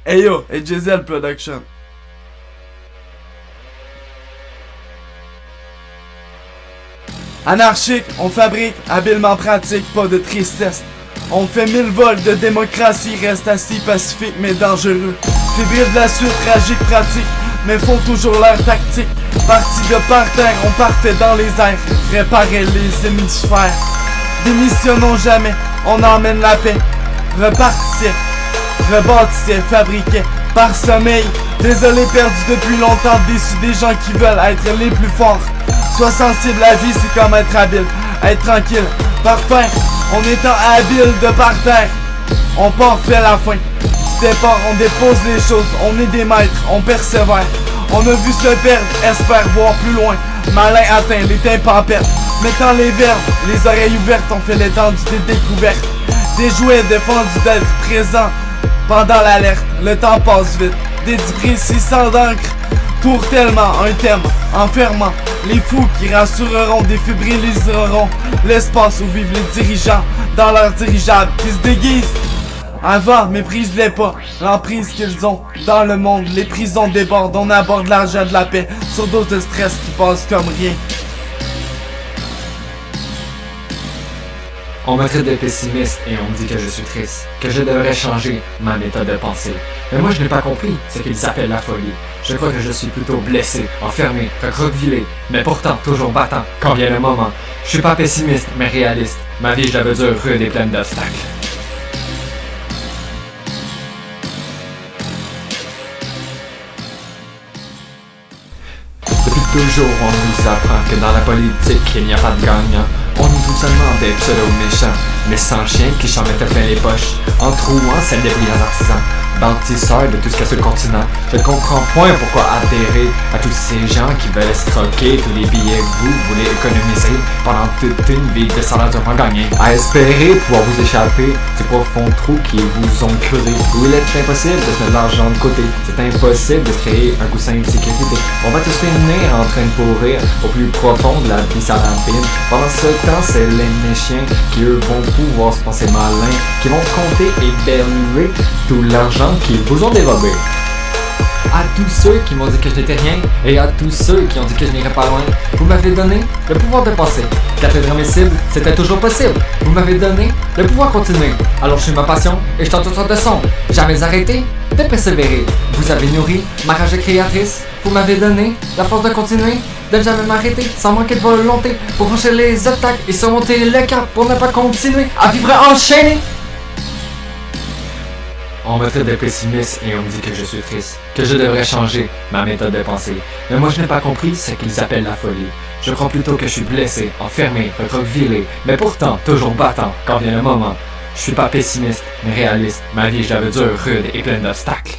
Hey yo, et Giselle Production. Anarchique, on fabrique, habilement pratique, pas de tristesse. On fait 1000 vols de démocratie, reste assis pacifique mais dangereux. Fébrile de la suite, tragique pratique, mais font toujours leur tactique. Parti de par terre, on partait dans les airs, réparer les hémisphères. Démissionnons jamais, on emmène la paix. Repartissait, rebâtissait, fabriquait, par sommeil. Désolé, perdu depuis longtemps, déçu des gens qui veulent être les plus forts. Sois sensible, la vie c'est comme être habile, être tranquille, parfait. On étant habile de par terre, on part fait la fin. Du départ, on dépose les choses, on est des maîtres, on persévère. On a vu se perdre, espère voir plus loin. Malin atteint, les tympans perdent. Mettant les verbes, les oreilles ouvertes, on fait l'étendue des découvertes. Des jouets défendus d'être présents pendant l'alerte, le temps passe vite. Des précis sans d'encre, tour tellement un thème enfermant. Les fous qui rassureront, défibriliseront l'espace où vivent les dirigeants dans leurs dirigeables qui se déguisent. Avant, méprise-les pas, l'emprise qu'ils ont dans le monde. Les prisons débordent, on aborde l'argent de la paix sur doses de stress qui passent comme rien. On me traite de pessimiste et on me dit que je suis triste, que je devrais changer ma méthode de pensée. Mais moi je n'ai pas compris ce qu'ils appellent la folie. Je crois que je suis plutôt blessé, enfermé, recroquevillé, mais pourtant toujours battant quand vient le moment. Je suis pas pessimiste mais réaliste. Ma vie je la veux dure, rude et pleine d'obstacles. Depuis toujours, on nous apprend que dans la politique, il n'y a pas de gagnant. On nous trouve seulement des pseudo-méchants, mais sans chien qui s'en mettaient plein les poches, en trouant celle des brillants artisans, bâtisseurs de tout ce qu'il y a sur le continent. Je ne comprends point pourquoi adhérer à tous ces gens qui veulent escroquer tous les billets que vous voulez économiser pendant toute une vie de salaire durement gagné. À espérer pouvoir vous échapper du profond trou qui vous ont creusé, où il est impossible de se mettre de l'argent de côté. C'est impossible de créer un coussin de sécurité. On va tous finir en train de pourrir au plus profond de la pisarabine. Pendant ce temps, c'est les méchiens qui eux vont pouvoir se penser malins, qui vont compter et berluer tout l'argent qu'ils vous ont dérobé. À tous ceux qui m'ont dit que je n'étais rien, et à tous ceux qui ont dit que je n'irais pas loin, vous m'avez donné le pouvoir de penser. Qu'atteindre mes cibles, c'était toujours possible. Vous m'avez donné le pouvoir continuer. Alors je suis ma passion et je tente toutes sortes de sons. Jamais arrêté de persévérer. Vous avez nourri ma rage créatrice. Vous m'avez donné la force de continuer, de ne jamais m'arrêter, sans manquer de volonté, pour franchir les obstacles et surmonter le cap, pour ne pas continuer à vivre enchaîné. On me traite de pessimiste et on me dit que je suis triste, que je devrais changer ma méthode de pensée. Mais moi je n'ai pas compris ce qu'ils appellent la folie. Je crois plutôt que je suis blessé, enfermé, recroquevillé, mais pourtant toujours battant quand vient le moment. Je suis pas pessimiste, mais réaliste. Ma vie je la veux dure, rude et pleine d'obstacles.